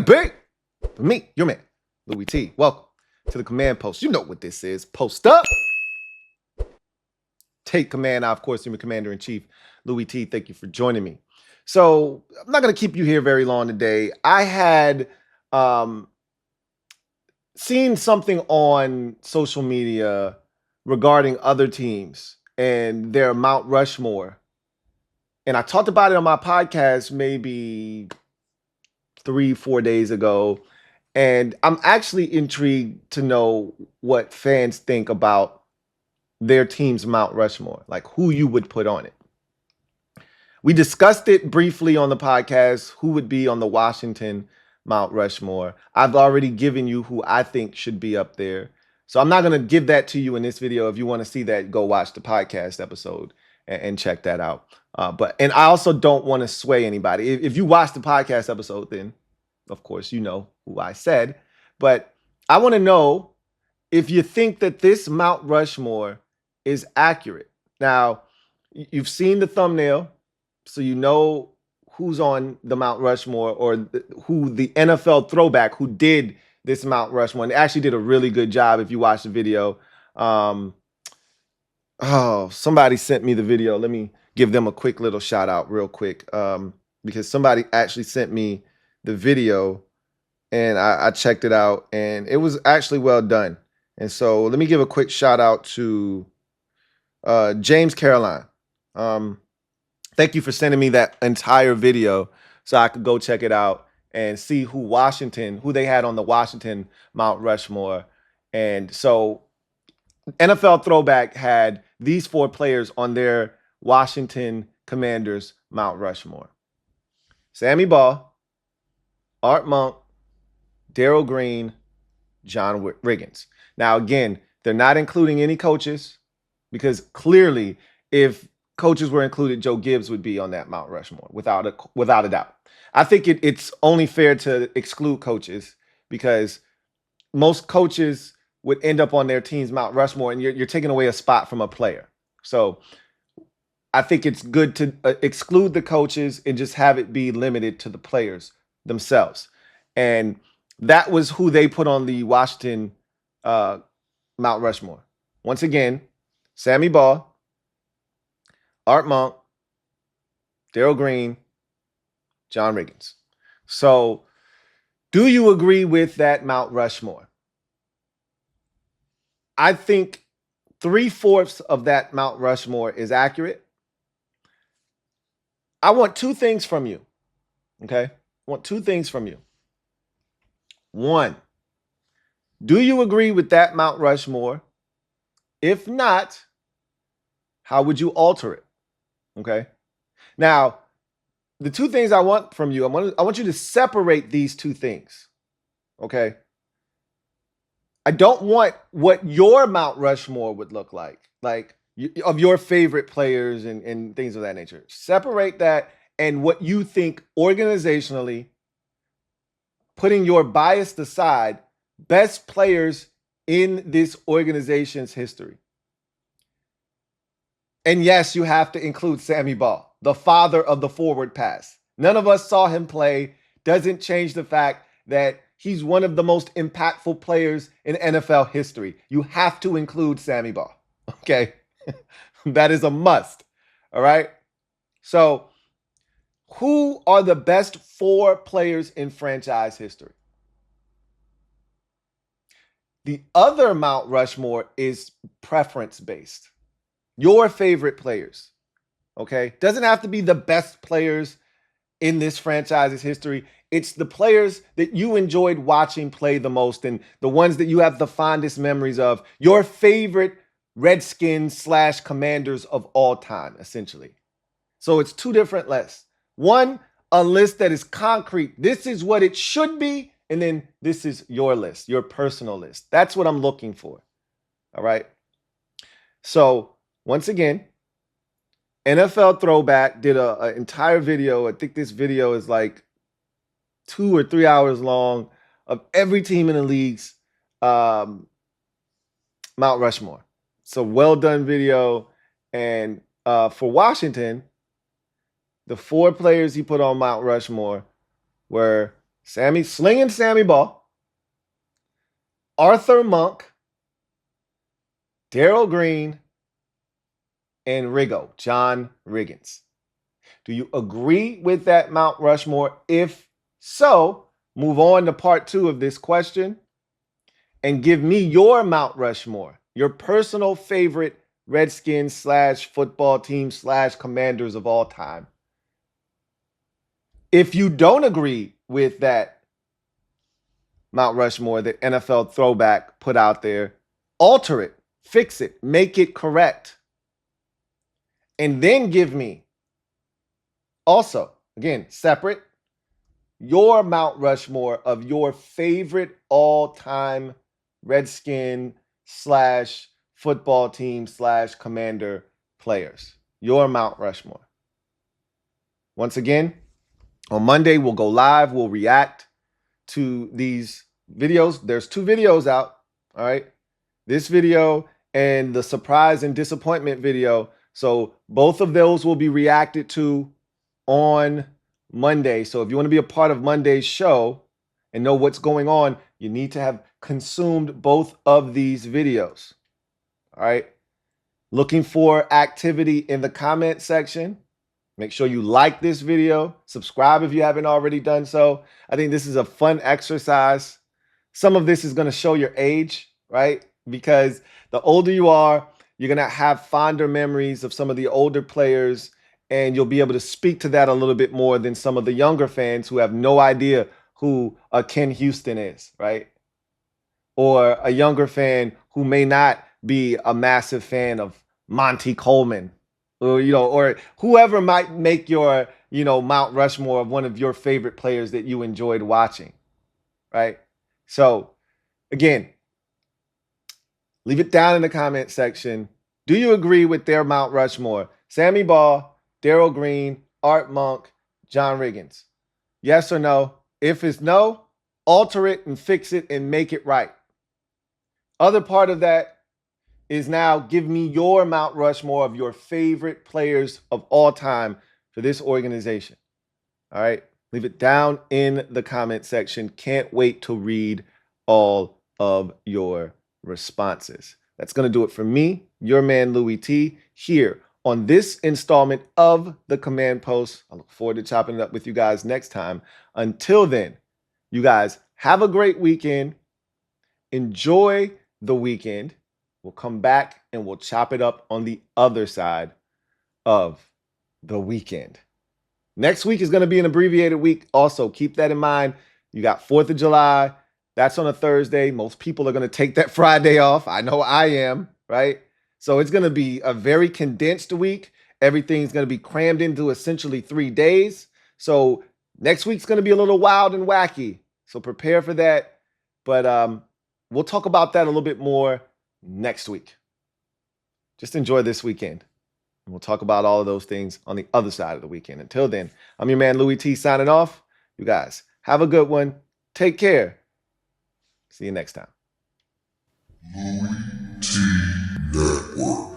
L.A.B. For me, your man, Louie T. Welcome to the command post. You know what this is. Post up. Take command. Of course, I'm your commander-in-chief, Louie T. Thank you for joining me. So I'm not going to keep you here very long today. I had seen something on social media regarding other teams and their Mount Rushmore. And I talked about it on my podcast maybe 3-4 days ago. And I'm actually intrigued to know what fans think about their team's Mount Rushmore, like who you would put on it. We discussed it briefly on the podcast, who would be on the Washington Mount Rushmore. I've already given you who I think should be up there. So I'm not going to give that to you in this video. If you want to see that, go watch the podcast episode and check that out. And I also don't want to sway anybody. If you watch the podcast episode, then of course you know who I said. But I want to know if you think that this Mount Rushmore is accurate. Now, you've seen the thumbnail, so you know who's on the Mount Rushmore, or who the NFL throwback who did this Mount Rushmore. And they actually did a really good job if you watch the video. Somebody sent me the video. Let me give them a quick little shout out real quick, because somebody actually sent me the video and I checked it out and it was actually well done. And so let me give a quick shout out to James Caroline. Thank you for sending me that entire video so I could go check it out and see who they had on the Washington Mount Rushmore. And so NFL Throwback had these 4 players on their Washington Commanders Mount Rushmore: Sammy Baugh, Art Monk, Darrell Green, John Riggins. Now, again, they're not including any coaches, because clearly if coaches were included, Joe Gibbs would be on that Mount Rushmore without a doubt. I think it's only fair to exclude coaches, because most coaches would end up on their team's Mount Rushmore and you're taking away a spot from a player. So I think it's good to exclude the coaches and just have it be limited to the players themselves. And that was who they put on the Washington Mount Rushmore. Once again, Sammy Baugh, Art Monk, Darrell Green, John Riggins. So do you agree with that Mount Rushmore? I think 3/4 of that Mount Rushmore is accurate. I want 2 things from you. Okay? I want 2 things from you. 1, do you agree with that Mount Rushmore? If not, how would you alter it? Okay? Now, the 2 things I want from you, I want you to separate these 2 things. Okay? I don't want what your Mount Rushmore would look like of your favorite players and things of that nature. Separate that and what you think organizationally, putting your bias aside, best players in this organization's history. And yes, you have to include Sammy Baugh, the father of the forward pass. None of us saw him play. Doesn't change the fact that he's one of the most impactful players in NFL history. You have to include Sammy Baugh. Okay? That is a must. All right? So, who are the best 4 players in franchise history? The other Mount Rushmore is preference-based. Your favorite players. Okay? Doesn't have to be the best players in this franchise's history. It's the players that you enjoyed watching play the most and the ones that you have the fondest memories of. Your favorite Redskins / Commanders of all time, essentially. So it's 2 different lists. 1, a list that is concrete. This is what it should be. And then this is your list, your personal list. That's what I'm looking for. All right. So once again, NFL Throwback did an entire video. I think this video is like 2 or 3 hours long of every team in the league's Mount Rushmore. It's a well done video. And for Washington, the 4 players he put on Mount Rushmore were Slinging Sammy Ball, Arthur Monk, Daryl Green, and Riggo, John Riggins. Do you agree with that Mount Rushmore? If so, move on to part 2 of this question and give me your Mount Rushmore, your personal favorite Redskins / football team / Commanders of all time. If you don't agree with that Mount Rushmore that NFL Throwback put out there, alter it, fix it, make it correct. And then give me also, again, separate, your Mount Rushmore of your favorite all-time Redskin / football team / Commander players. Your Mount Rushmore. Once again, on Monday, we'll go live. We'll react to these videos. There's 2 videos out, all right? This video and the surprise and disappointment video. So both of those will be reacted to on Monday. So if you want to be a part of Monday's show and know what's going on, you need to have consumed both of these videos. All right. Looking for activity in the comment section. Make sure you like this video, subscribe if you haven't already done so. I think this is a fun exercise. Some of this is going to show your age, right? Because the older you are, you're going to have fonder memories of some of the older players, and you'll be able to speak to that a little bit more than some of the younger fans who have no idea who Ken Houston is, right? Or a younger fan who may not be a massive fan of Monty Coleman, or or whoever might make your Mount Rushmore of one of your favorite players that you enjoyed watching, right? So again, leave it down in the comment section. Do you agree with their Mount Rushmore? Sammy Ball, Daryl Green, Art Monk, John Riggins. Yes or no? If it's no, alter it and fix it and make it right. Other part of that is now give me your Mount Rushmore of your favorite players of all time for this organization. All right. Leave it down in the comment section. Can't wait to read all of your responses. That's going to do it for me, your man Louie T, here on this installment of the Command Post. I look forward to chopping it up with you guys next time. Until then, you guys have a great weekend. Enjoy the weekend. We'll come back and we'll chop it up on the other side of the weekend. Next week is going to be an abbreviated week. Also, keep that in mind. You got 4th of July. That's on a Thursday. Most people are going to take that Friday off. I know I am, right? So it's going to be a very condensed week. Everything's going to be crammed into essentially 3 days. So next week's going to be a little wild and wacky. So prepare for that. But we'll talk about that a little bit more next week. Just enjoy this weekend. And we'll talk about all of those things on the other side of the weekend. Until then, I'm your man Louie T signing off. You guys have a good one. Take care. See you next time. LouieTeeNetwork.